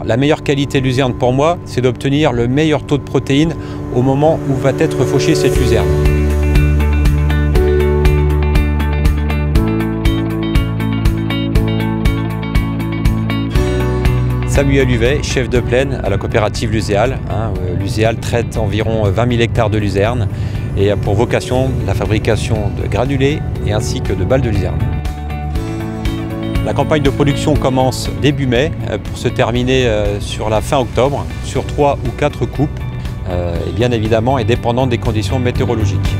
La meilleure qualité de luzerne pour moi, c'est d'obtenir le meilleur taux de protéines au moment où va être fauchée cette luzerne. Samuel Huvet, chef de plaine à la coopérative Luséal. Luséal traite environ 20 000 hectares de luzerne et a pour vocation la fabrication de granulés et ainsi que de balles de luzerne. La campagne de production commence début mai pour se terminer sur la fin octobre, sur 3 ou 4 coupes, et bien évidemment est dépendante des conditions météorologiques.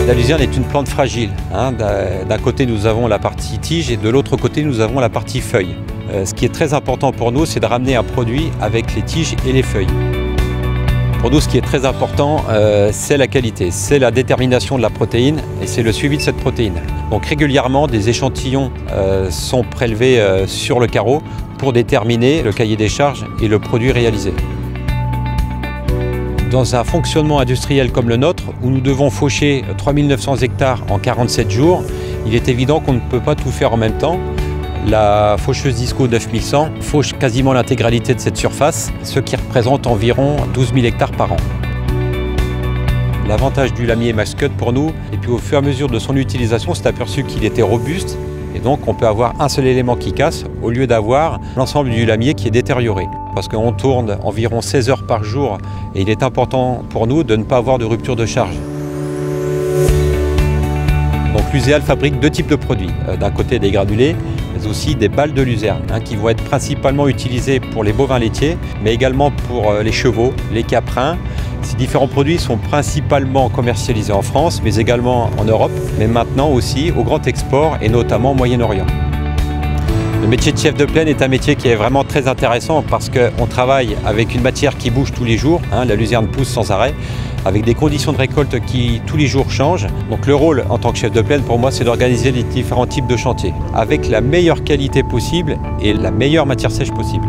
La luzerne est une plante fragile. D'un côté nous avons la partie tige et de l'autre côté nous avons la partie feuille. Ce qui est très important pour nous, c'est de ramener un produit avec les tiges et les feuilles. Pour nous, ce qui est très important, c'est la qualité, c'est la détermination de la protéine et c'est le suivi de cette protéine. Donc régulièrement, des échantillons sont prélevés sur le carreau pour déterminer le cahier des charges et le produit réalisé. Dans un fonctionnement industriel comme le nôtre, où nous devons faucher 3900 hectares en 47 jours, il est évident qu'on ne peut pas tout faire en même temps. La faucheuse Disco 9100 fauche quasiment l'intégralité de cette surface, ce qui représente environ 12 000 hectares par an. L'avantage du lamier Max-Cut pour nous, et puis au fur et à mesure de son utilisation, c'est aperçu qu'il était robuste, et donc on peut avoir un seul élément qui casse, au lieu d'avoir l'ensemble du lamier qui est détérioré. Parce qu'on tourne environ 16 heures par jour, et il est important pour nous de ne pas avoir de rupture de charge. Donc Luséal fabrique deux types de produits. D'un côté des granulés, mais aussi des balles de luzerne, qui vont être principalement utilisées pour les bovins laitiers, mais également pour les chevaux, les caprins. Ces différents produits sont principalement commercialisés en France, mais également en Europe, mais maintenant aussi au grand export et notamment au Moyen-Orient. Le métier de chef de plaine est un métier qui est vraiment très intéressant parce qu'on travaille avec une matière qui bouge tous les jours, la luzerne pousse sans arrêt, avec des conditions de récolte qui tous les jours changent. Donc le rôle en tant que chef de plaine pour moi c'est d'organiser les différents types de chantiers avec la meilleure qualité possible et la meilleure matière sèche possible.